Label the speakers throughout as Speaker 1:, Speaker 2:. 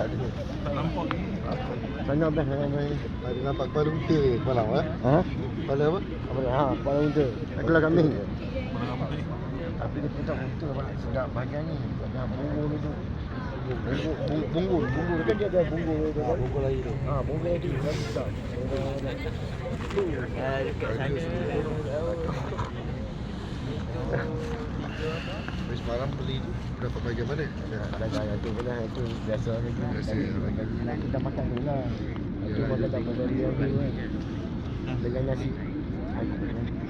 Speaker 1: tak ada.
Speaker 2: Tak nampak ni.
Speaker 1: Tanya best dengan main.
Speaker 3: Ada nampak kepala unta ni malam
Speaker 1: Ha?
Speaker 3: Kepala apa?
Speaker 1: Apa ni? Ha, kepala unta. Itulah kambing.
Speaker 2: Mana apa tadi?
Speaker 1: Tapi dia punya unta banyak sedap bahagian ni. Bahagian bungul ni tu. Bungul kan dia ada bungul tu.
Speaker 3: Ha, pukul lagi tu.
Speaker 1: Ha, bungul lagi kan sedap.
Speaker 4: Dekat sana.
Speaker 3: Habis semalam beli tu dapat bahagian mana?
Speaker 1: Ada gaya tu pula, itu biasa lagi.
Speaker 3: Biasa.
Speaker 1: Kita makan dulu lah. Itu
Speaker 3: Ya.
Speaker 1: makan tak boleh dia kan. Dengan nasi.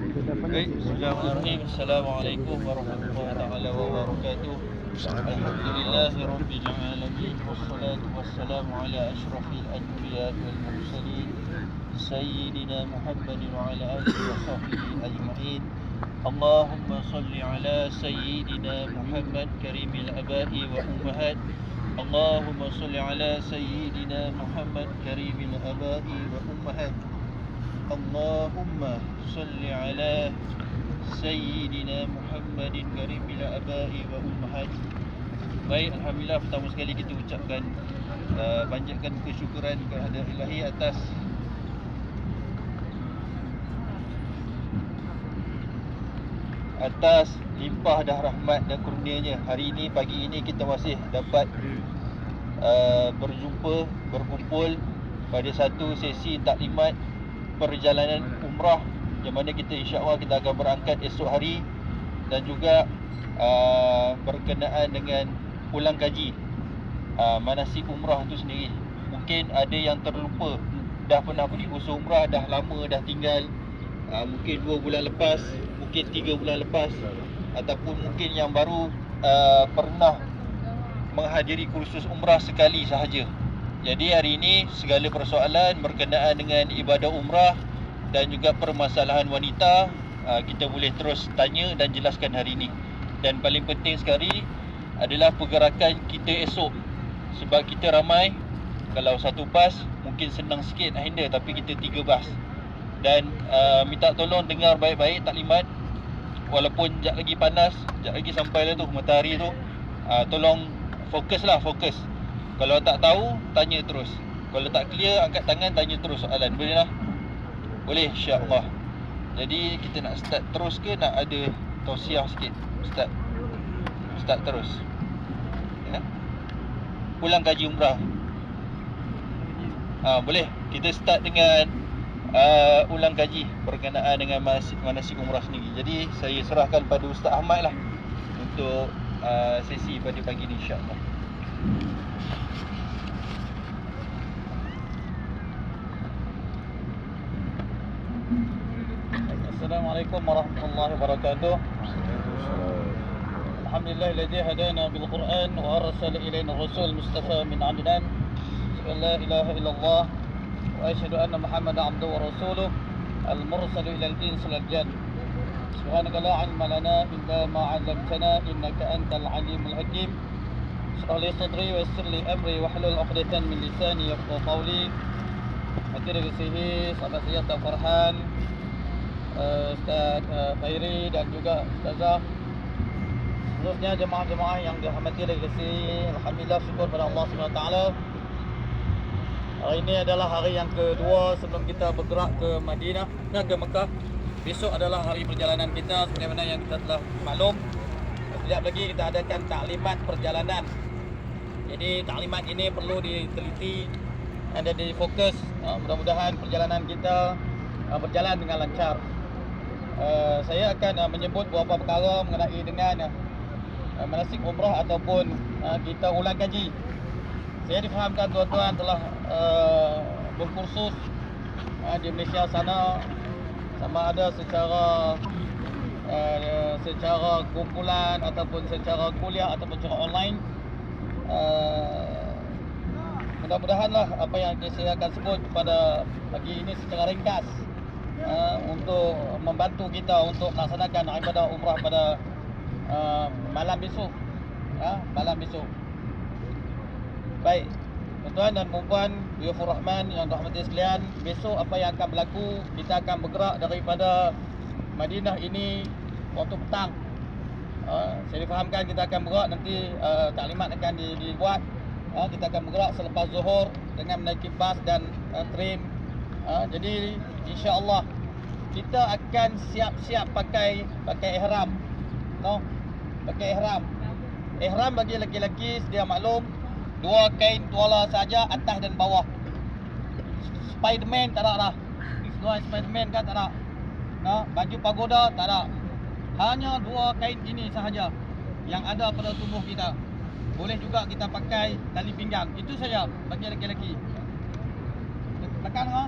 Speaker 1: Itu dapat
Speaker 4: Baik,
Speaker 1: nasi.
Speaker 4: bismillahirrahmanirrahim. Assalamualaikum warahmatullahi taala wabarakatuh. Alhamdulillahirabbil alamin wassalatu wassalamu ala asyrafil anbiya'i wal mursalin sayyidina Muhammadin wa ala alihi wa sahbihi ajma'in. Allahumma salli ala sayyidina Muhammad karimil aba'i wa ummahat. Allahumma salli ala sayyidina Muhammad karimil aba'i wa ummahat. Allahumma salli ala Sayyidina Muhammadin karimil aba'i wa ummahat. Baik, alhamdulillah pertama sekali kita ucapkan panjatkan kesyukuran kepada Ilahi atas limpah dah rahmat dan kurnianya. Hari ini, pagi ini kita masih dapat berkumpul pada satu sesi taklimat perjalanan umrah yang mana kita insya-Allah kita akan berangkat esok hari, dan juga berkenaan dengan pulang kaji manasik umrah itu sendiri. Mungkin ada yang terlupa, dah pernah pergi kursus umrah, dah lama dah tinggal, mungkin 2 bulan lepas, mungkin 3 bulan lepas, ataupun mungkin yang baru pernah menghadiri kursus umrah sekali sahaja. Jadi hari ini segala persoalan berkenaan dengan ibadah umrah dan juga permasalahan wanita kita boleh terus tanya dan jelaskan hari ini. Dan paling penting sekali adalah pergerakan kita esok. Sebab kita ramai, kalau satu bas mungkin senang sikit nak handle, tapi kita 3 bas. Dan minta tolong dengar baik-baik taklimat. Walaupun sekejap lagi panas, sekejap lagi sampai lah tu matahari tu, tolong fokus. Kalau tak tahu, tanya terus. Kalau tak clear, angkat tangan, tanya terus soalan. Boleh lah? Boleh, insya-Allah. Jadi kita nak start terus ke nak ada tausiah sikit? Start terus. Ya? Pulang kaji umrah. Boleh. Kita start dengan ulang kaji berkenaan dengan manasik umrah sendiri. Jadi saya serahkan pada Ustaz Ahmad lah untuk sesi pada pagi ni, insya-Allah. Assalamualaikum warahmatullahi wabarakatuh. Alhamdulillahilladzi hadana bil Qur'an wa arsala ilaina rasul mustafa min 'adnan. La ilaha illallah wa asyhadu anna Muhammadan 'abduhu wa rasuluh al-mursal ila al-ins wal jan. Subhanaka la 'ilma lana illa ma 'allamtana innaka antal 'alimul hakim. Shrah li sadri wa yassir li amri wa hlul 'uqdatan min lisani yafqahu qawli. Hadir di sini sahabat saya Ustaz Farhan, Ustaz Khairi dan juga Ustazah, seterusnya jemaah-jemaah yang dirahmati oleh kasih. Alhamdulillah, syukur pada Allah SWT. Hari ini adalah hari yang kedua sebelum kita bergerak ke Madinah, ke Mekah. Besok adalah hari perjalanan kita seperti mana yang kita telah maklum. Sekejap lagi kita adakan taklimat perjalanan. Jadi taklimat ini perlu diteliti dan difokus. Mudah-mudahan perjalanan kita berjalan dengan lancar. Saya akan menyebut beberapa perkara mengenai dengan manasik umrah ataupun kita ulang kaji. Saya difahamkan tuan-tuan telah berkursus di Malaysia sana, sama ada secara kumpulan ataupun secara kuliah ataupun secara online. Mudah-mudahanlah apa yang saya akan sebut pada pagi ini secara ringkas untuk membantu kita untuk melaksanakan ibadah umrah pada malam besok. Malam besok. Baik, tuan-tuan dan puan-puan, Yufur Rahman yang dirahmati sekalian, besok apa yang akan berlaku, kita akan bergerak daripada Madinah ini waktu petang. Saya difahamkan kita akan bergerak nanti, taklimat akan dibuat Kita akan bergerak selepas zuhur dengan menaiki bas dan tram. Jadi insya-Allah kita akan siap-siap pakai ihram. Pakai ihram. Ihram bagi lelaki-lelaki sedia maklum 2 kain tuala saja, atas dan bawah. Spiderman tak ada dah. Dua Spiderman kan tak ada. Baju pagoda tak ada. Hanya 2 kain ini sahaja yang ada pada tubuh kita. Boleh juga kita pakai tali pinggang. Itu saja bagi lelaki-lelaki. Tekan ha?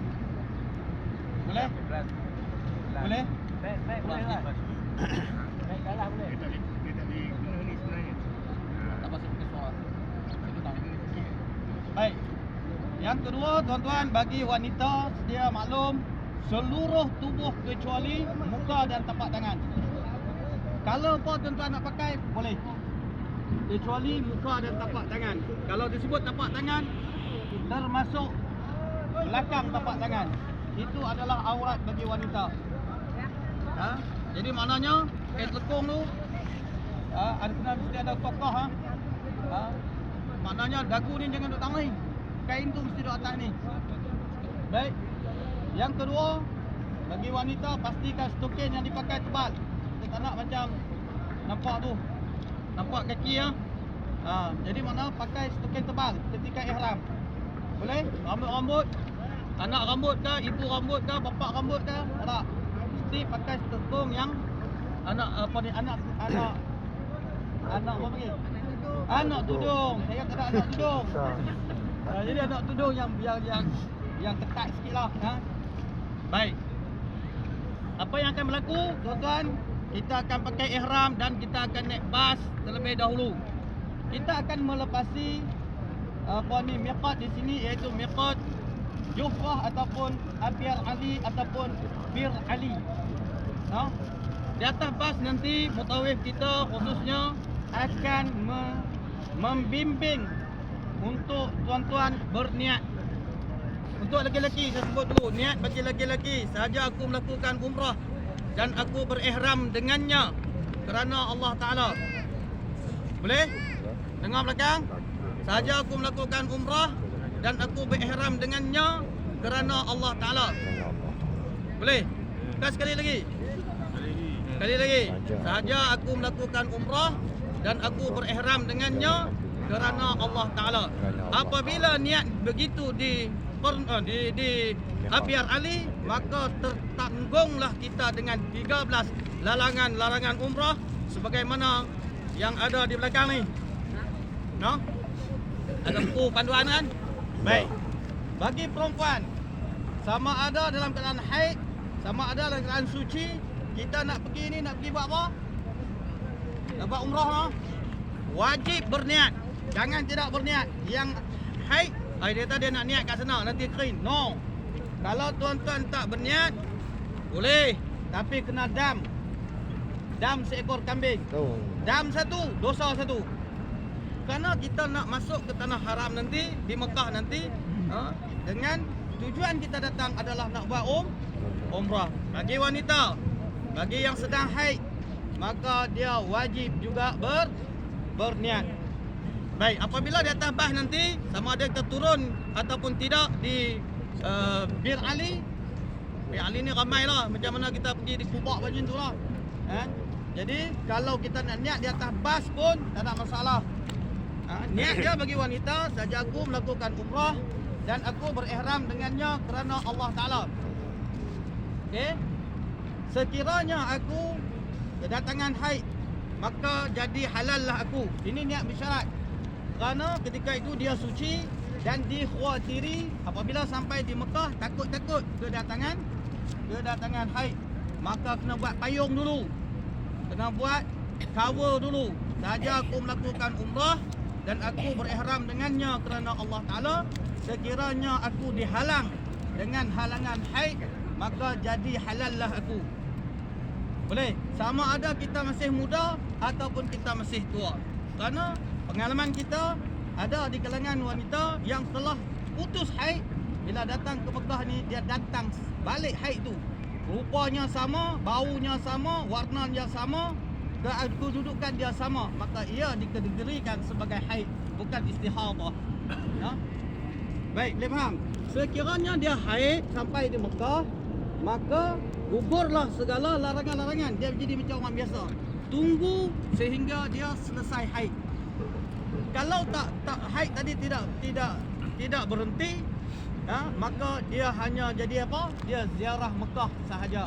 Speaker 4: Boleh? Boleh? Boleh lah. Naik kalah boleh.
Speaker 2: Dia tak boleh guna ni sebenarnya.
Speaker 4: Tak pasal pakai suara. Baik. Yang kedua, tuan-tuan, bagi wanita sedia maklum seluruh tubuh kecuali muka dan tapak tangan. Kalau apa tuan-tuan nak pakai, boleh. Kecuali muka dan tapak tangan. Kalau disebut tapak tangan, termasuk belakang tapak tangan. Itu adalah aurat bagi wanita. Jadi maknanya kain lekung tu ada kena mesti ada kokoh maknanya dagu ni jangan duduk tangan ni. Kain tu mesti duduk atas ni. Baik. Yang kedua, bagi wanita pastikan stokin yang dipakai tebal. Kita tak nak macam nampak tu. Nampak kaki jadi mana pakai stokin tebal ketika ihram. Boleh? Rambut-rambut, anak rambut ke, ibu rambut ke, bapa rambut ke, tak. Mesti pakai stokong yang anak apa apa panggil? Anak tudung. Saya tak ada anak tudung. Jadi anak tudung yang ketat sikitlah. Baik. Apa yang akan berlaku, tuan-tuan? Kita akan pakai ihram dan kita akan naik bas terlebih dahulu. Kita akan melepasi miqat di sini, iaitu miqat Jufrah ataupun Abyar Ali ataupun Bir Ali. Di atas bas nanti mutawif kita khususnya akan membimbing untuk tuan-tuan berniat. Untuk lelaki-lelaki saya sebut dulu, niat bagi lelaki-lelaki, sahaja aku melakukan umrah dan aku berihram dengannya kerana Allah Ta'ala. Boleh? Dengar belakang? Sahaja aku melakukan umrah dan aku berihram dengannya kerana Allah Ta'ala. Boleh? Kita sekali lagi. Sekali lagi. Sahaja aku melakukan umrah dan aku berihram dengannya kerana Allah Ta'ala. Apabila niat begitu di Abyar Ali, maka tertanggunglah kita dengan 13 larangan umrah sebagaimana yang ada di belakang ni. Ada buku panduan kan? Baik. Bagi perempuan, sama ada dalam keadaan haid, sama ada dalam keadaan suci, kita nak pergi ni, nak pergi buat apa? Nak buat umrah wajib berniat. Jangan tidak berniat. Yang haid, dia kata dia nak niat kat sana, nanti kering. No. Kalau tuan-tuan tak berniat, boleh. Tapi kena dam. Dam seekor kambing. Dam satu, dosa satu. Kerana kita nak masuk ke tanah haram nanti, di Mekah nanti, dengan tujuan kita datang adalah nak buat umrah. Bagi wanita, bagi yang sedang haid, maka dia wajib juga berniat. Baik, apabila di atas bas nanti, sama ada kita turun ataupun tidak di Bir Ali. Bir Ali ni ramai lah, macam mana kita pergi di Kubak macam tu lah. Jadi kalau kita nak niat di atas bas pun tak ada masalah. Niat dia bagi wanita, saja aku melakukan umrah dan aku berihram dengannya kerana Allah Ta'ala. Okey. Sekiranya aku kedatangan haid, maka jadi halal lah aku. Ini niat bersyarat. Kerana ketika itu dia suci dan dikhawatiri apabila sampai di Mekah takut-takut kedatangan haid, maka kena buat payung dulu. Kena buat cover dulu. Saja aku melakukan umrah dan aku berihram dengannya kerana Allah Ta'ala. Sekiranya aku dihalang dengan halangan haid, maka jadi halal lah aku. Boleh? Sama ada kita masih muda ataupun kita masih tua. Kerana pengalaman kita ada di kalangan wanita yang telah putus haid, bila datang ke Mekah ni dia datang balik haid tu. Rupanya sama, baunya sama, warnanya sama, kedudukan dia sama, maka ia dikategorikan sebagai haid, bukan istihadah.
Speaker 5: Ya. Baik, boleh faham? Sekiranya dia haid sampai di Mekah, maka gugurlah segala larangan-larangan. Dia jadi macam orang biasa. Tunggu sehingga dia selesai haid. Kalau tak haid tadi tidak berhenti, ya, maka dia hanya jadi apa? Dia ziarah Mekah sahaja.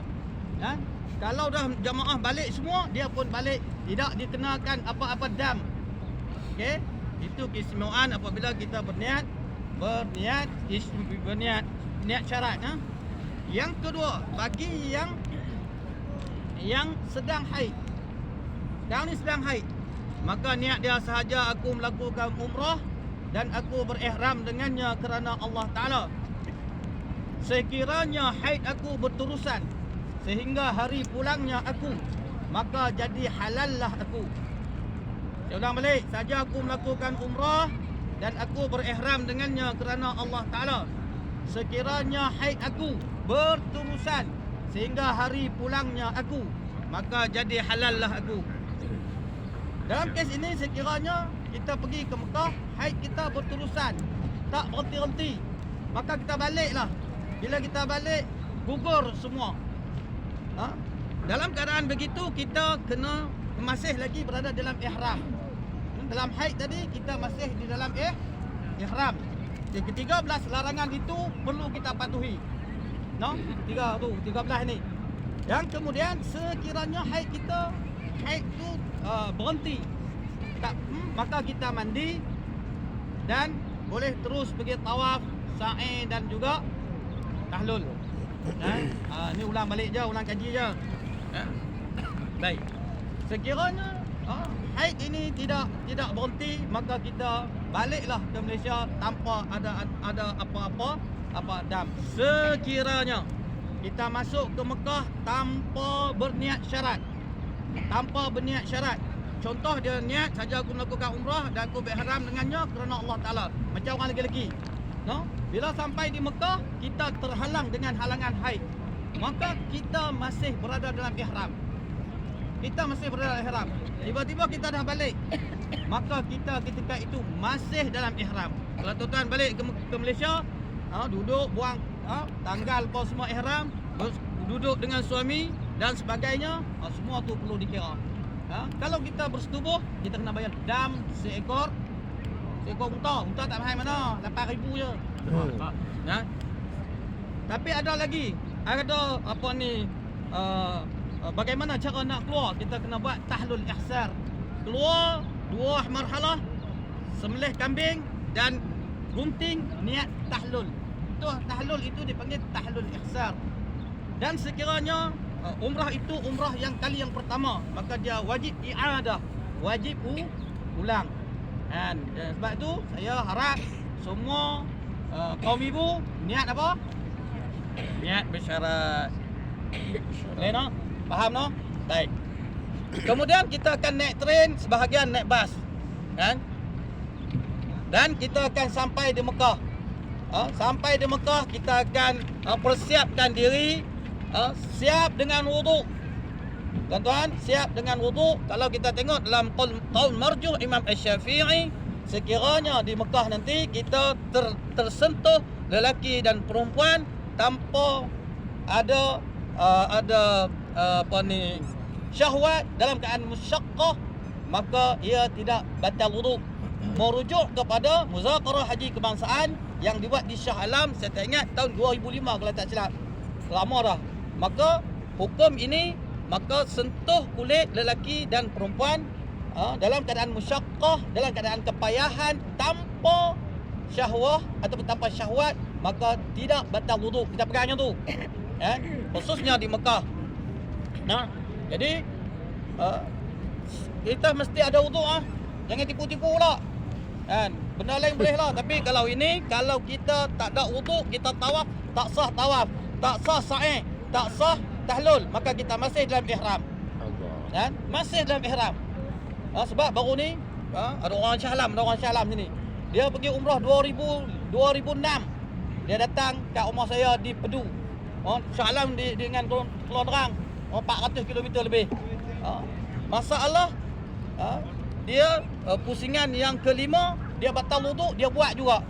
Speaker 5: Ya. Kalau dah jamaah balik semua, dia pun balik, tidak dikenakan apa-apa dam. Okey? Itu keistimewaan apabila kita berniat syarat. Ha? Yang kedua, bagi yang sedang haid. Sekarang ni sedang haid, maka niat dia sahaja aku melakukan umrah dan aku berihram dengannya kerana Allah Ta'ala. Sekiranya haid aku berterusan sehingga hari pulangnya aku, maka jadi halallah aku. Saya ulang balik, saja aku melakukan umrah dan aku berihram dengannya kerana Allah Ta'ala. Sekiranya haid aku berterusan sehingga hari pulangnya aku, maka jadi halallah aku. Dalam kes ini sekiranya kita pergi ke Mekah, haid kita berterusan, tak berhenti-henti, maka kita baliklah. Bila kita balik, gugur semua. Ha? Dalam keadaan begitu, kita kena masih lagi berada dalam ihram. Dalam haid tadi, kita masih di dalam ihram. Jadi ke-13 larangan itu perlu kita patuhi. No? 13 ni. Yang kemudian sekiranya haid kita, haid tu berhenti, tak, maka kita mandi dan boleh terus pergi tawaf, sa'i dan juga tahlul. Ni ulang balik je, ulang kaji je. Baik. Sekiranya haid ini tidak berhenti, maka kita baliklah ke Malaysia tanpa ada apa-apa dam. Sekiranya kita masuk ke Mekah tanpa berniat syarat. Contoh dia niat saja aku melakukan umrah dan aku berihram dengannya kerana Allah Ta'ala. Macam orang lelaki. No? Bila sampai di Mekah, kita terhalang dengan halangan haid, maka kita masih berada dalam ihram. Tiba-tiba kita dah balik, maka kita ketika itu masih dalam ihram. Kalau tuan-tuan balik ke Malaysia, duduk buang tanggal apa semua ihram, duduk dengan suami dan sebagainya, semua tu perlu dikira. Kalau kita bersetubuh, kita kena bayar dam seekor unta tak mahal mana, 8,000 je. Tapi ada lagi, bagaimana cara nak keluar? Kita kena buat tahlul ihsar. Keluar 2 marhalah, sembelih kambing dan gunting, niat tahlul. Tahlul itu dipanggil tahlul ihsar. Dan sekiranya umrah itu umrah yang kali yang pertama, maka dia wajib i'adah, wajib ulang. Dan sebab itu saya harap semua kaum ibu niat apa? Niat bersyarat. No? Faham no? Baik. Kemudian kita akan naik train, sebahagian naik bas. Kan? Dan kita akan sampai di Mekah. Sampai di Mekah kita akan persiapkan diri, siap dengan wuduk. Tuan-tuan, siap dengan wuduk. Kalau kita tengok dalam qaul marjuh Imam Asy-Syafi'i, sekiranya di Mekah nanti kita tersentuh lelaki dan perempuan tanpa ada syahwat dalam keadaan musyaqqah, maka ia tidak batal wuduk. Merujuk kepada muzakarah haji kebangsaan yang dibuat di Shah Alam, saya tak ingat tahun 2005 kalau tak silap. Lama dah. Maka hukum ini, maka sentuh kulit lelaki dan perempuan dalam keadaan musyaqqah, dalam keadaan kepayahan, tanpa syahwah ataupun tanpa syahwat, maka tidak batal wuduk. Kita pegangnya tu. Khususnya di Mekah. Jadi kita mesti ada wuduk. Jangan tipu-tipu pula. Benda lain boleh lah, tapi kalau ini, kalau kita tak ada wuduk, kita tawaf, tak sah tawaf, tak sah sa'i, tak sah tahlul, maka kita masih dalam ihram. Masih dalam ihram. Sebab baru ni ada orang Shah Alam sini. Dia pergi umrah 2006. Dia datang kat rumah saya di Pedu. Shah Alam dengan Keluar Terang 400 km lebih. Masalah dia pusingan yang kelima, dia batal wuduk, dia buat juga.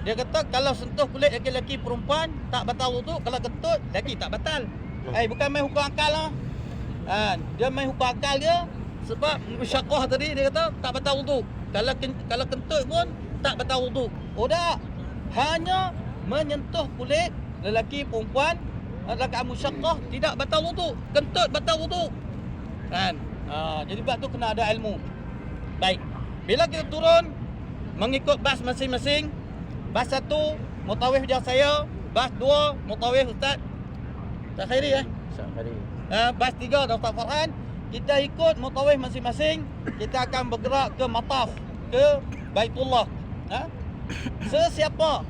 Speaker 5: Dia kata kalau sentuh kulit lelaki perempuan tak batal wuduk, kalau kentut lelaki tak batal. Bukan main hukum akal lah. Dia main hukum akal dia sebab musyaqqah tadi dia kata tak batal wuduk. Kalau kentut pun tak batal wuduk. Oh tak. Hanya menyentuh kulit lelaki perempuan rakaat musyaqqah tidak batal wuduk. Kentut batal wuduk. Kan? Jadi sebab tu kena ada ilmu. Baik. Bila kita turun mengikut bas masing-masing, bas 1 mutawif je saya, bas 2 mutawif Ustaz Khairi bas 3 Dr. Farhan. Kita ikut mutawif masing-masing. Kita akan bergerak ke mataf, ke Baitullah. Sesiapa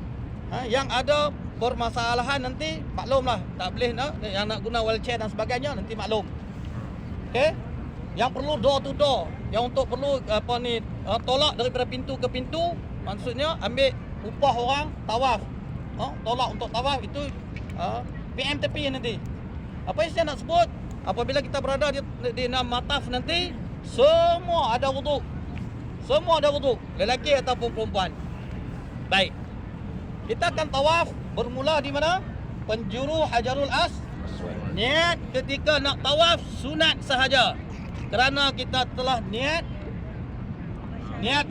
Speaker 5: yang ada permasalahan nanti maklumlah, tak boleh yang nak guna wheelchair dan sebagainya nanti maklum. Okey? Yang perlu door to door, yang untuk perlu tolak daripada pintu ke pintu, maksudnya ambil upah orang tawaf. Tolak untuk tawaf itu PM tepi nanti. Apa yang saya nak sebut, apabila kita berada di mataf nanti, semua ada wuduk. Semua ada wuduk, lelaki ataupun perempuan. Baik. Kita akan tawaf bermula di mana? Penjuru Hajarul Aswad. Niat ketika nak tawaf sunat sahaja. Kerana kita telah niat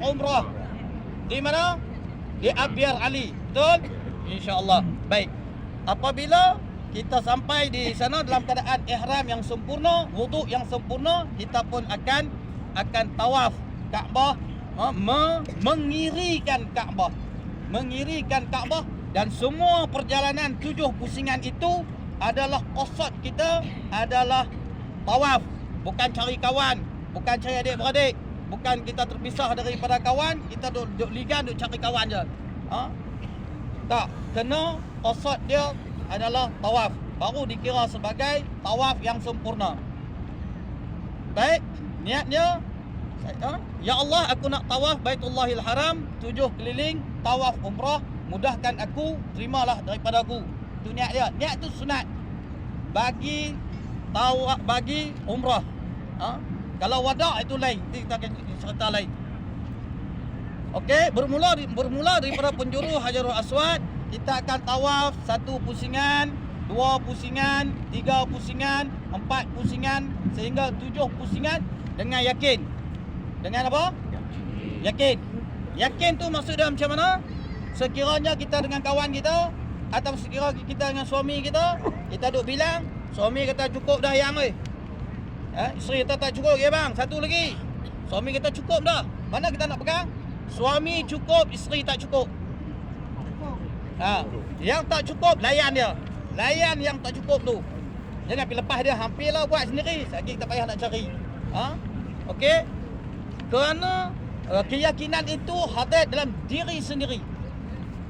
Speaker 5: umrah. Di mana? Di Abyar Ali. Betul? InsyaAllah. Baik. Apabila kita sampai di sana dalam keadaan ihram yang sempurna, wuduk yang sempurna, kita pun akan tawaf Kaabah, mengirikan Kaabah. Mengirikan Kaabah, dan semua perjalanan 7 pusingan itu adalah qasad kita adalah tawaf. Bukan cari kawan, bukan cari adik-beradik, bukan kita terpisah daripada kawan, kita duduk ligan, duduk cari kawan je. Tak, kena qasad dia adalah tawaf, baru dikira sebagai tawaf yang sempurna. Baik, niatnya ya Allah, aku nak tawaf Baitullahil Haram 7 keliling, tawaf umrah, mudahkan aku, terimalah daripada aku. Itu niat dia. Niat tu sunat bagi tawaf, bagi umrah. Kalau wada' itu lain, kita akan cerita lain. Okey, bermula daripada penjuru Hajarul Aswad, kita akan tawaf 1 pusingan, 2 pusingan, 3 pusingan, 4 pusingan sehingga 7 pusingan dengan yakin. Dengan apa? Yakin. Yakin tu maksud dia macam mana? Sekiranya kita dengan kawan kita atau sekiranya kita dengan suami kita, kita duk bilang, suami kata cukup dah yang isteri kata tak cukup, ya bang, 1 lagi. Suami kata cukup dah. Mana kita nak pegang? Suami cukup, isteri tak cukup. Yang tak cukup, layan dia. Layan yang tak cukup tu. Jangan pergi lepas dia, hampirlah buat sendiri. Lagi kita payah nak cari. Okey? Kerana keyakinan itu hadir dalam diri sendiri.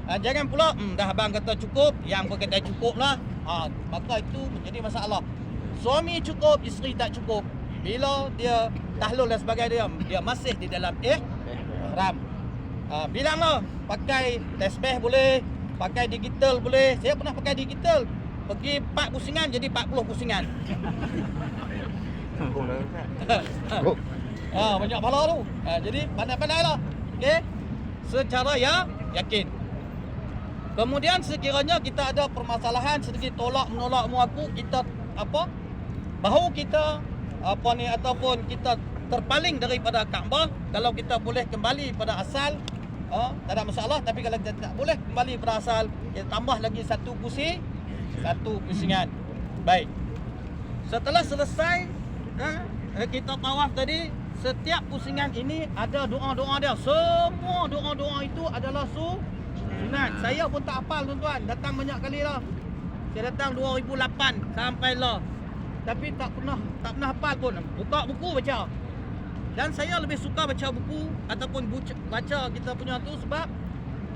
Speaker 5: Jangan pula dah abang kata cukup, yang pun kata cukup lah. Maka itu menjadi masalah. Suami cukup, isteri tak cukup. Bila dia tahlul dan sebagainya, dia masih di dalam ihram. Bilanglah, pakai tasbih boleh, pakai digital boleh. Saya pernah pakai digital, pergi 4 pusingan jadi 40 pusingan. Banyak pahala tu. Jadi pandai-pandailah. Okey. Secara yakin. Kemudian sekiranya kita ada permasalahan sedikit tolak menolak muaku, kita bahu kita ataupun kita terpaling daripada Kaabah, kalau kita boleh kembali pada asal, tak ada masalah. Tapi kalau kita tak boleh kembali pada asal, kita tambah lagi 1 pusingan. Baik. Setelah selesai kita tawaf tadi, setiap pusingan ini ada doa-doa dia. Semua doa-doa itu adalah sunat. Saya pun tak hafal tuan-tuan, datang banyak kali lah. Saya datang 2008 sampai lah, tapi tak pernah hafal pun. Buka buku baca. Dan saya lebih suka baca buku ataupun baca kita punya tu sebab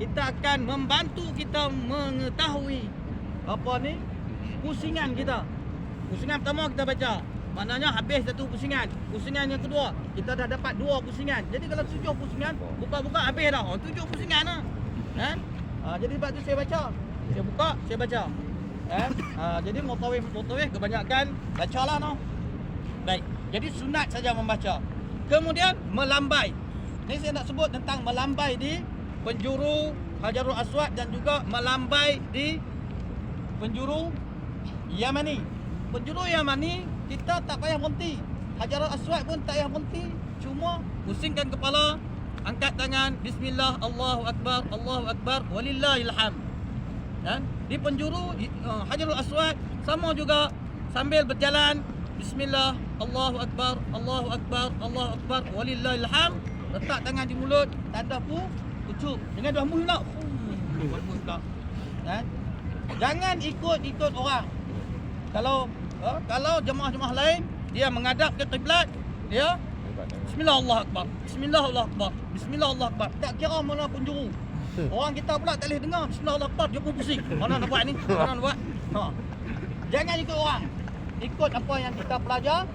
Speaker 5: kita akan membantu kita mengetahui pusingan kita. Pusingan pertama kita baca, maknanya habis 1 pusingan. Pusingan yang kedua, kita dah dapat 2 pusingan. Jadi kalau 7 pusingan, buka-buka habis dah. 7 pusingan lah. Kan? Jadi sebab tu saya baca. Saya buka, saya baca. Jadi mutawif kebanyakan bacalah no. Baik. Jadi sunat saja membaca. Kemudian melambai. Ini saya nak sebut tentang melambai di penjuru Hajarul Aswad dan juga melambai di penjuru Yamani. Penjuru Yamani kita tak payah berhenti. Hajarul Aswad pun tak payah berhenti. Cuma pusingkan kepala, angkat tangan, bismillah, Allahu Akbar, walillahil hamd. Dan di penjuru Hajarul Aswad sama juga sambil berjalan, bismillah, Allahu Akbar, walillahil hamd. Letak tangan di mulut, tanda pucuk. Jangan dah hembus pula. Hembus pula. Kan? Jangan ikut orang. Kalau jemaah-jemaah lain dia menghadap ke kiblat, dia bismillah Allahu Akbar, bismillah Allahu Akbar, bismillah Allahu Akbar. Tak kira mana penjuru. Orang kita pula tak boleh dengar bismillah Allahu Akbar, dia pun pusing. Mana nak buat ni? Mana nak buat? Jangan ikut orang. Ikut apa yang kita pelajar.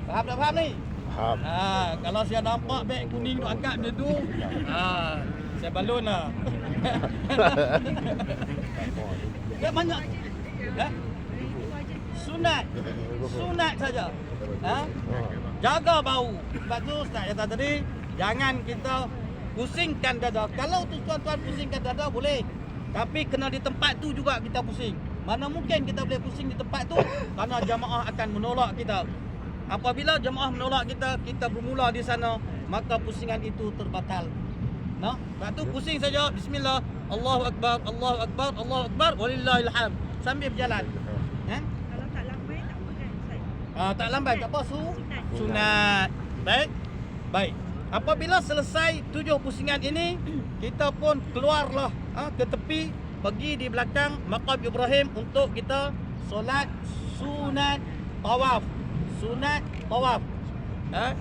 Speaker 5: Faham tak faham ni?
Speaker 1: Faham.
Speaker 5: Kalau saya nampak beg kuning tu angkat dia tu, saya balon lah. Dia banyak. Sunat saja. Jaga bau. Sebab tu Ustaz kata tadi, jangan kita pusingkan dada. Kalau tu tuan-tuan pusingkan dada boleh. Tapi kena di tempat tu juga kita pusing. Mana mungkin kita boleh pusing di tempat tu, kerana jamaah akan menolak kita. Apabila jemaah menolak kita, kita bermula di sana, maka pusingan itu terbatal. Nah, lepas tu pusing saja, bismillah, Allahu Akbar, walillahil hamd. Sambil berjalan.
Speaker 2: Kalau tak lambai tak apa kan Ustaz?
Speaker 5: Tak lambai tak apa, sunat. Baik. Apabila selesai 7 pusingan ini, kita pun keluarlah ke tepi, pergi di belakang maqam Ibrahim untuk kita solat sunat tawaf.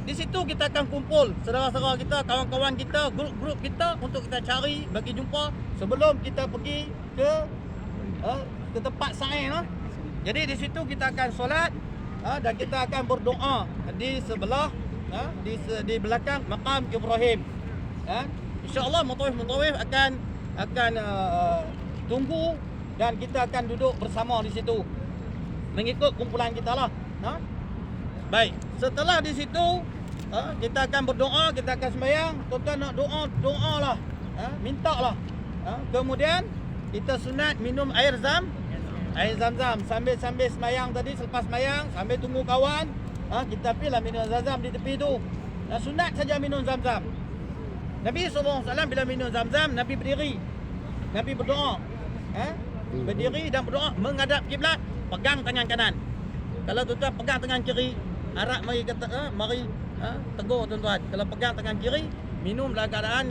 Speaker 5: Di situ kita akan kumpul saudara-saudara kita, kawan-kawan kita, grup-grup kita untuk kita cari bagi jumpa sebelum kita pergi ke tempat sa'i. Jadi di situ kita akan solat dan kita akan berdoa di sebelah di belakang maqam Ibrahim. Insya-Allah mutawif akan tunggu dan kita akan duduk bersama di situ mengikut kumpulan kita lah. Baik, setelah di situ kita akan berdoa, kita akan sembahyang. Tuan-tuan nak doa lah, minta lah. Kemudian kita sunat minum air zam-zam sambil sembahyang tadi. Selepas sembahyang sambil tunggu kawan, kita pilih minum zam-zam di tepi tu. Sunat saja minum zam-zam. Nabi SAW bila minum zam-zam, Nabi berdiri, Nabi berdoa, berdiri dan berdoa menghadap kiblat, pegang tangan kanan. Kalau tuan-tuan pegang tangan kiri, harap mari kata tegur tuan-tuan. Kalau pegang tangan kiri, minum dalam keadaan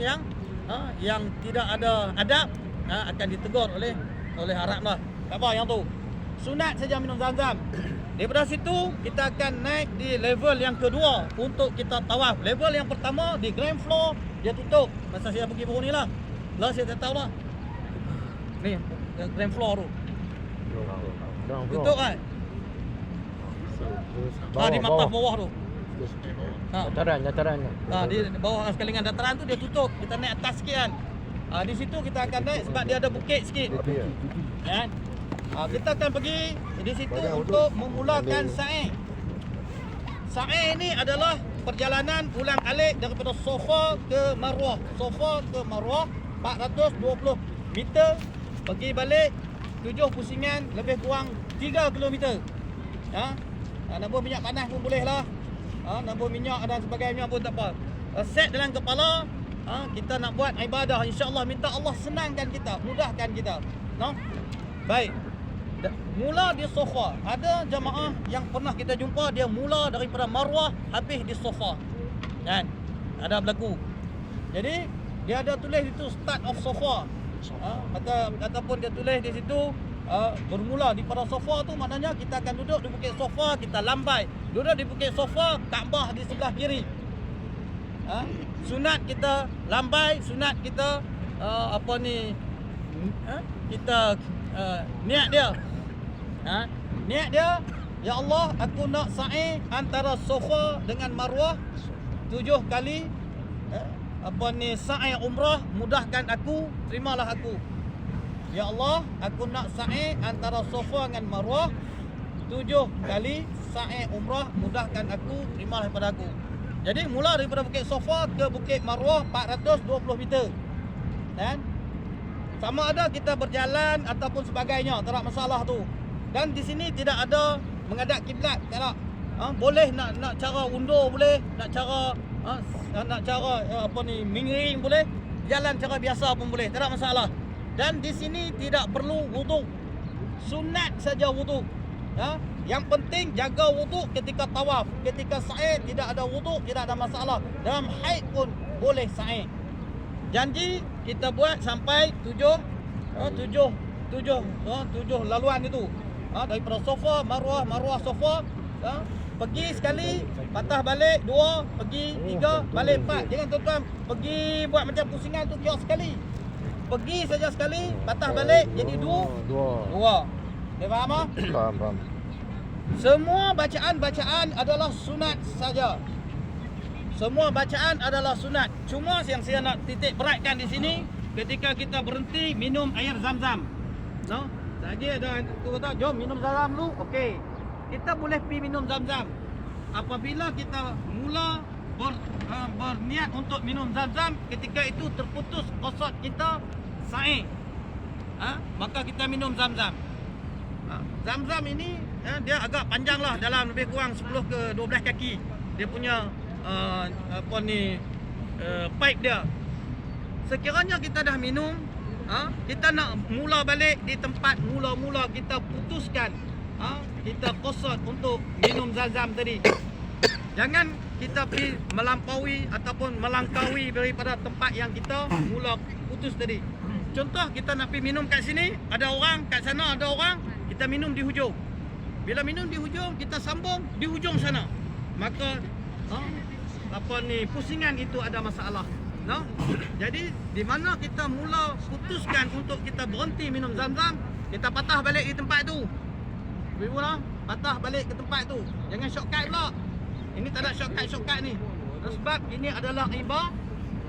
Speaker 5: yang tidak ada adab, akan ditegur oleh harap lah. Tak apa yang tu. Sunat saja minum zam-zam. Daripada situ kita akan naik di level yang kedua untuk kita tawaf. Level yang pertama di ground floor dia tutup. Masa saya pergi baru ni lah. Saya tak tahu lah. Ni ground floor tu. Tutup kan? Di matah bawah tu.
Speaker 1: Dataran.
Speaker 5: Di bawah sekali dengan dataran tu dia tutup. Kita naik atas sikit kan. Di situ kita akan naik sebab dia ada bukit sikit. Kan? Kita akan pergi di situ untuk memulakan sa'i. Sa'i ini adalah perjalanan ulang-alik daripada Safa ke Marwah. 420 meter. Pergi balik 7 pusingan, lebih kurang 3 kilometer. Nak buat minyak panas pun boleh lah. Nak buat minyak dan sebagainya pun tak apa. Set dalam kepala, kita nak buat ibadah, insya-Allah minta Allah senangkan kita, mudahkan kita. Baik. Mula di Safa. Ada jamaah yang pernah kita jumpa, dia mula daripada Marwah habis di Safa. Kan? Ada berlaku. Jadi dia ada tulis itu start of Safa. Ataupun dia tulis di situ bermula di pada Safa tu, maknanya kita akan duduk di bukit Safa, kita lambai. Duduk di bukit Safa, Kaabah di sebelah kiri. Sunat kita lambai, sunat kita kita niat dia. Niat dia, ya Allah, aku nak sa'i antara Safa dengan Marwah 7 kali. Sa'i umrah, mudahkan aku, terimalah aku. Ya Allah, aku nak sa'i antara Safa dengan Marwah 7 kali sa'i umrah, mudahkan aku, terimalah daripada aku. Jadi mula daripada Bukit Sofa ke Bukit Marwah 420 meter. Kan? Sama ada kita berjalan ataupun sebagainya, tak ada masalah tu. Dan di sini tidak ada menghadap kiblat, tak ada. Boleh nak cara undur boleh, nak cara mengiring boleh, jalan cara biasa pun boleh, tak ada masalah. Dan di sini tidak perlu wuduk. Sunat saja wuduk. Yang penting jaga wuduk ketika tawaf. Ketika sa'i tidak ada wuduk, tidak ada masalah. Dalam haid pun boleh sa'i. Janji kita buat sampai 7 laluan itu. Daripada Sofa, Marwah, Sofa. Pergi sekali, patah balik 2, pergi 3, balik 4. Jangan tuan-tuan pergi buat macam pusingan tu kios sekali. Pergi saja sekali, patah balik jadi 2. Dia faham tak?
Speaker 1: Faham.
Speaker 5: Semua bacaan adalah sunat saja. Semua bacaan adalah sunat. Cuma yang saya nak titik beratkan di sini, ketika kita berhenti minum air Zam-Zam. No? Tadi ada tu kata, jom minum Zam-Zam dulu. Okey. Kita boleh pergi minum Zam-Zam. Apabila kita mula berniat untuk minum Zam-Zam, ketika itu terputus qasad kita sa'i. Maka kita minum Zam-Zam. Zam-Zam ini dia agak panjang lah, dalam lebih kurang 10 ke 12 kaki. Dia punya pipe dia. Sekiranya kita dah minum, kita nak mula balik di tempat mula-mula kita putuskan, kita qasad untuk minum Zam-Zam tadi. Jangan kita pergi melampaui ataupun melangkaui daripada tempat yang kita mula putus tadi. Contoh kita nak pergi minum kat sini, ada orang, kat sana ada orang, kita minum di hujung. Bila minum di hujung, kita sambung di hujung sana. Maka pusingan itu ada masalah. No? Jadi di mana kita mula putuskan untuk kita berhenti minum Zam-Zam, kita patah balik di tempat tu. Patah balik ke tempat tu. Jangan shortcut pula. Ini tak ada shortcut ni. Sebab ini adalah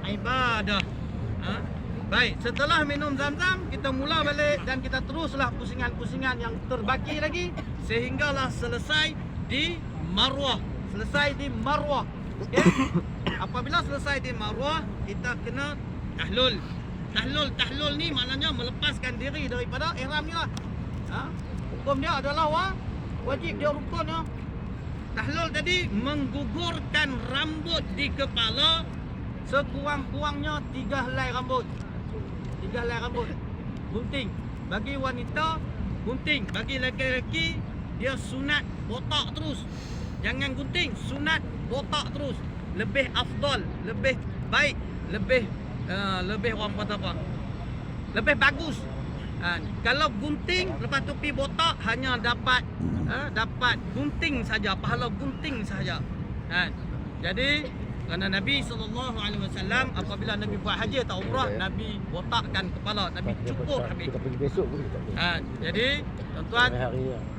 Speaker 5: ibadah. Baik, setelah minum Zam-Zam, kita mula balik dan kita teruslah pusingan-pusingan yang terbaki lagi sehinggalah selesai di Marwah. Okay? Apabila selesai di Marwah, kita kena tahlul. Tahlul ni maknanya melepaskan diri daripada ihram ni lah. Hukum dia adalah wajib, dia rukun ya. Tahlul tadi menggugurkan rambut di kepala sekurang-kurangnya 3 helai rambut. 3 helai rambut. Gunting. Bagi wanita gunting, bagi lelaki dia sunat botak terus. Jangan gunting, sunat botak terus. Lebih afdal, lebih baik, lebih orang kata apa? Lebih bagus. Kalau gunting lepas tu pergi botak, hanya dapat gunting saja, pahala gunting saja. Jadi kerana Nabi SAW apabila Nabi buat haji atau umrah, Nabi botakkan kepala, Nabi cukur habis.
Speaker 1: Kita pergi besok boleh tak?
Speaker 5: Jadi tuan-tuan,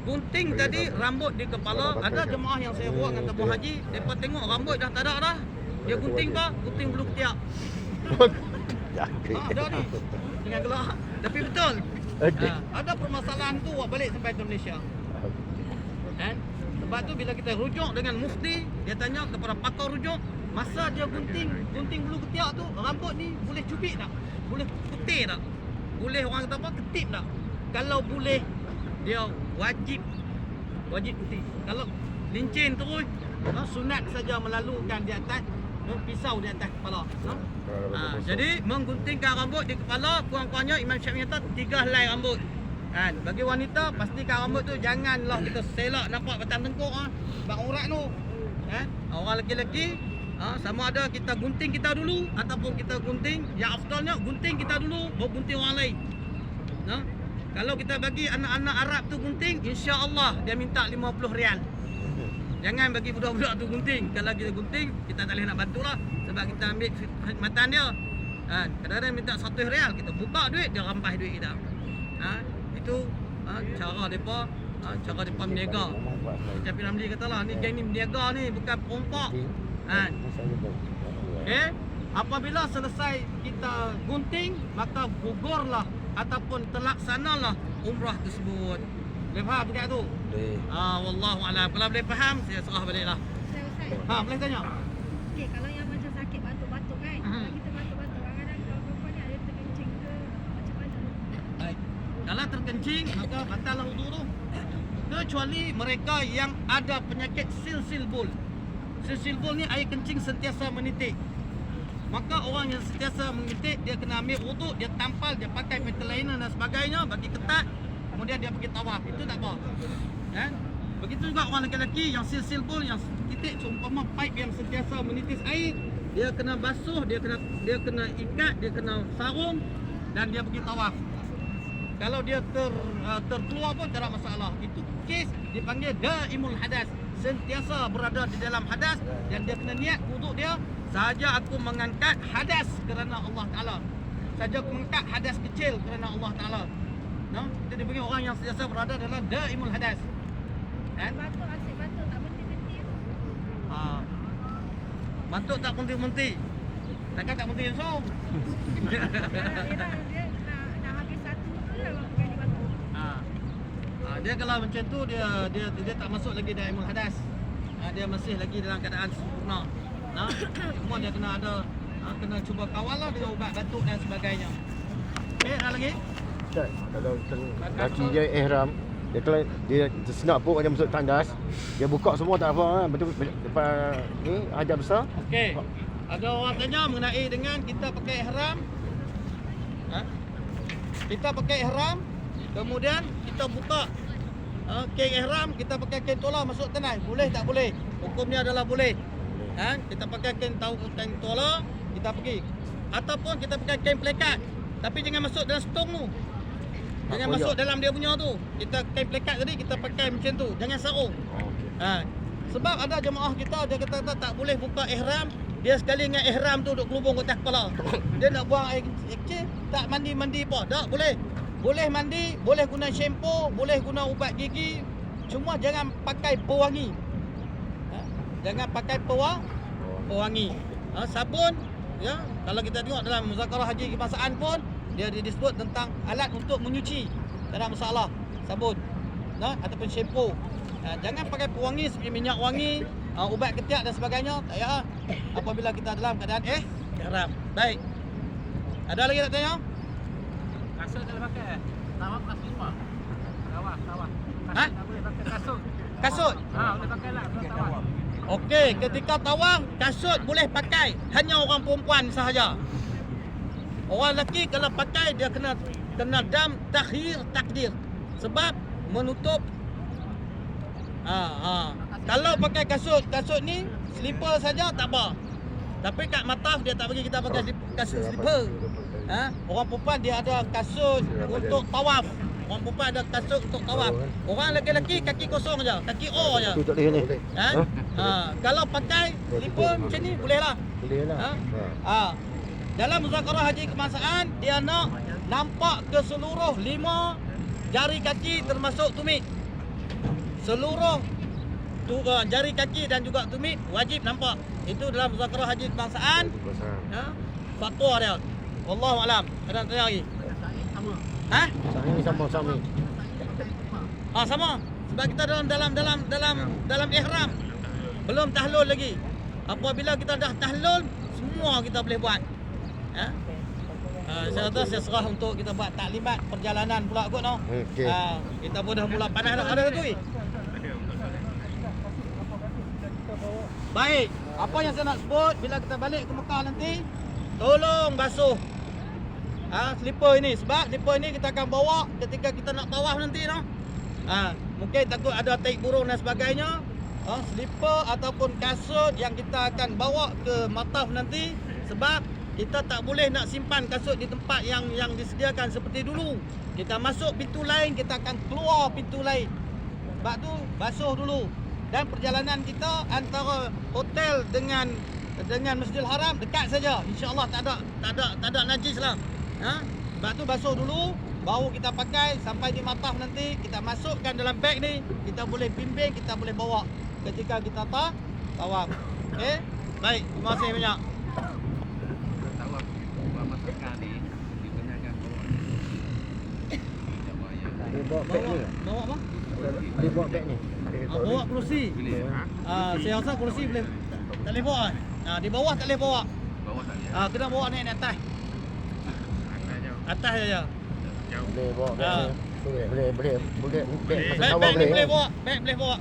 Speaker 5: gunting tadi rambut di kepala. Ada jemaah yang saya buat dengan tabung haji, mereka tengok rambut dah tak ada dah. Dia gunting apa? Gunting bulu ketiak. Ada ni. Jangan gelak. Tapi betul. Ada permasalahan tu balik sampai ke Malaysia. Sebab tu bila kita rujuk dengan mufti, dia tanya kepada pakar rujuk, masa dia gunting bulu ketiak tu, rambut ni boleh cubit tak? Boleh putih tak? Boleh orang kata apa? Ketip tak? Kalau boleh, dia wajib putih. Kalau lincin terus, sunat saja melalukan di atas pisau di atas kepala. Jadi mengguntingkan rambut di kepala, kurang-kurangnya Imam Syafi'i kata 3 helai rambut. Bagi wanita, pastikan rambut tu janganlah kita selak nampak batang tengkuk sebab aurat tu. Orang lelaki sama ada kita gunting kita dulu ataupun kita gunting, yang afdalnya gunting kita dulu baru gunting orang lain. Kalau kita bagi anak-anak Arab tu gunting, insya-Allah dia minta 50 rial. Jangan bagi budak-budak tu gunting. Kalau kita gunting, kita tak boleh nak bantulah sebab kita ambil khidmatan dia. Kadang-kadang minta 100 rial, kita buka duit, dia rampas duit kita. Itu cara depa, cara depa berniaga. Macam Ramli katalah, ni geng ni berniaga ni, bukan perompak. Okey, apabila selesai kita gunting, maka gugurlah ataupun terlaksanalah umrah tersebut. Boleh faham dekat tu?
Speaker 1: Boleh.
Speaker 5: Wallahu a'lam. Kalau boleh faham, saya serah baliklah.
Speaker 2: Ustaz.
Speaker 5: Boleh tanya?
Speaker 2: Okey, kalau yang macam sakit batuk-batuk kan. Kalau kita batuk-batuk, kadang-kadang kalau perempuan ni ada terkencing ke macam mana?
Speaker 5: Baik. Kalau terkencing maka batallah wudu tu. Kecuali mereka yang ada penyakit silsil bul. Silsil bul ni air kencing sentiasa menitik. Maka orang yang sentiasa menitik, dia kena ambil wudu, dia tampal, dia pakai metal liner dan sebagainya, bagi ketat, kemudian dia pergi tawaf. Itu tak apa. Kan? Begitu juga orang lelaki yang silsil bul, yang titik seumpama pipe yang sentiasa menitis air, dia kena basuh, dia kena ikat, dia kena sarung dan dia pergi tawaf. Kalau dia terkeluar pun tak ada masalah. Itu kes dipanggil daimul hadas, sentiasa berada di dalam hadas, dan dia kena niat wuduk dia, sahaja aku mengangkat hadas kerana Allah Ta'ala, sahaja aku mengangkat hadas kecil kerana Allah Ta'ala. No? Itu dipanggil orang yang sentiasa berada dalam daimul hadas. Kan?
Speaker 2: Batuk, asyik batuk, tak berhenti-henti tu.
Speaker 5: Batuk tak berhenti-henti. Takkan tak berhenti so.
Speaker 2: Dia nak habis satu tu lah berapa kali batuk.
Speaker 5: Dia kalau macam tu dia tak masuk lagi daimul hadas. Dia masih lagi dalam keadaan sempurna. Nah, semua dia kena ada kena cuba kawal lah dengan ubat batuk dan sebagainya. Okey, ada lagi?
Speaker 1: Ustaz, kalau lelaki dia ihram, dia kalau dia tersenak pun macam masuk tandas, dia buka semua tak apa kan. Betul depan ni hajat besar.
Speaker 5: Okey. Ada orang tanya mengenai dengan kita pakai ihram. Kita pakai ihram, kemudian kita buka kain ihram, kita pakai kain tola masuk tandas. Boleh tak boleh? Hukumnya adalah boleh. Kita pakai kain tola, kita pergi. Ataupun kita pakai kain pelekat. Tapi jangan masuk dalam stong tu. Jangan masuk dalam dia punya tu. Kita kain pelekat tadi kita pakai macam tu. Jangan sarung. Sebab ada jemaah kita dia kata tak boleh buka ihram. Dia sekali dengan ihram tu duk kelubung ke atas kepala. Dia nak buang air kecil, tak mandi apa. Tak boleh. Boleh mandi, boleh guna shampoo, boleh guna ubat gigi. Cuma jangan pakai pewangi. Jangan pakai pewangi. Sabun, ya. Kalau kita tengok dalam muzakarah haji kebangsaan pun dia disebut tentang alat untuk menyuci. Tak ada masalah. Sabun, ataupun shampoo. Jangan pakai pewangi seperti minyak wangi, ubat ketiak dan sebagainya. Tak payah. Apabila kita dalam keadaan ihram. Baik. Ada lagi nak tanya?
Speaker 6: Kasut tak boleh pakai. Tawaf kat rumah. Tawaf.
Speaker 5: Ha?
Speaker 6: Tak boleh pakai kasut.
Speaker 5: Kasut?
Speaker 6: Boleh pakai lah kalau tawaf.
Speaker 5: Okey, ketika tawaf, kasut boleh pakai. Hanya orang perempuan sahaja. Orang lelaki kalau pakai dia kena dam takhir takdir. Sebab menutup. Kalau pakai kasut ni slipper saja tak apa. Tapi kat mataf dia tak bagi kita pakai kasut slipper. Orang perempuan dia ada kasut untuk tawaf. Orang perempuan ada kasut untuk tawaf. Orang lelaki kaki kosong je, kaki O je.
Speaker 1: Tu tak boleh ni.
Speaker 5: Kalau pakai slipper macam ni boleh lah.
Speaker 1: Boleh lah.
Speaker 5: Dalam muzakarah haji kebangsaan dia nak nampak ke seluruh 5 jari kaki termasuk tumit. Seluruh jari kaki dan juga tumit wajib nampak. Itu dalam muzakarah haji kebangsaan. Fatwa dia. Wallahu alam. Ada tanya lagi?
Speaker 1: Sami sama.
Speaker 5: Sama. Sebab kita dalam ihram. Belum tahlul lagi. Apabila kita dah tahlul, semua kita boleh buat. Saya rasa saya serah untuk kita buat taklimat perjalanan pula kot no.
Speaker 1: Okey.
Speaker 5: Kita pun dah mula panas dah. Ada tu? Baik. Apa yang saya nak sebut bila kita balik ke Mekah nanti, tolong basuh slipper ini. Sebab slipper ini kita akan bawa ketika kita nak tawaf nanti no. Mungkin takut ada taik burung dan sebagainya. Slipper ataupun kasut yang kita akan bawa ke mataf nanti. Sebab kita tak boleh nak simpan kasut di tempat yang disediakan seperti dulu. Kita masuk pintu lain, kita akan keluar pintu lain. Sebab tu basuh dulu. Dan perjalanan kita antara hotel dengan Masjidil Haram dekat saja. Insya-Allah tak ada najis lah. Sebab tu basuh dulu, baru kita pakai sampai di mataf nanti kita masukkan dalam beg ni, kita boleh bimbing, kita boleh bawa ketika kita tawaf. Okey? Baik, terima kasih banyak.
Speaker 6: Tawaf buat masakan ni dibenarkan bawa.
Speaker 1: Dia bawa beg ni.
Speaker 5: Bawa apa?
Speaker 1: Dia bawa beg ni.
Speaker 5: Bawa kerusi.
Speaker 6: Boleh.
Speaker 5: Saya rasa kerusi boleh. Tak boleh bawa. Di bawah tak boleh bawa.
Speaker 6: Bawah tak boleh.
Speaker 5: Kena bawa naik atas. Atas je.
Speaker 1: Boleh bawa beg
Speaker 5: Ah.
Speaker 1: ni. Boleh beg pasal
Speaker 5: Beg
Speaker 1: sawah
Speaker 5: ni boleh
Speaker 1: boleh.
Speaker 5: bawa. Beg boleh bawa.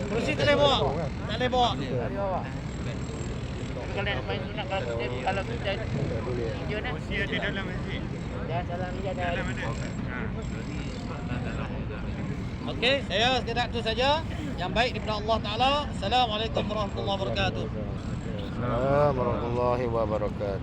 Speaker 5: Kerusi tak boleh bawa. Tak boleh bawa.
Speaker 7: Kalau nak main sunat kalau kita hijau nak.
Speaker 8: Usia di dalam masjid.
Speaker 7: Dah salam hijau dah.
Speaker 8: Dalam mana?
Speaker 5: Okey, saya sekedar itu saja. Yang baik daripada Allah Taala. Assalamualaikum warahmatullahi wabarakatuh.
Speaker 1: Assalamualaikum warahmatullahi wabarakatuh.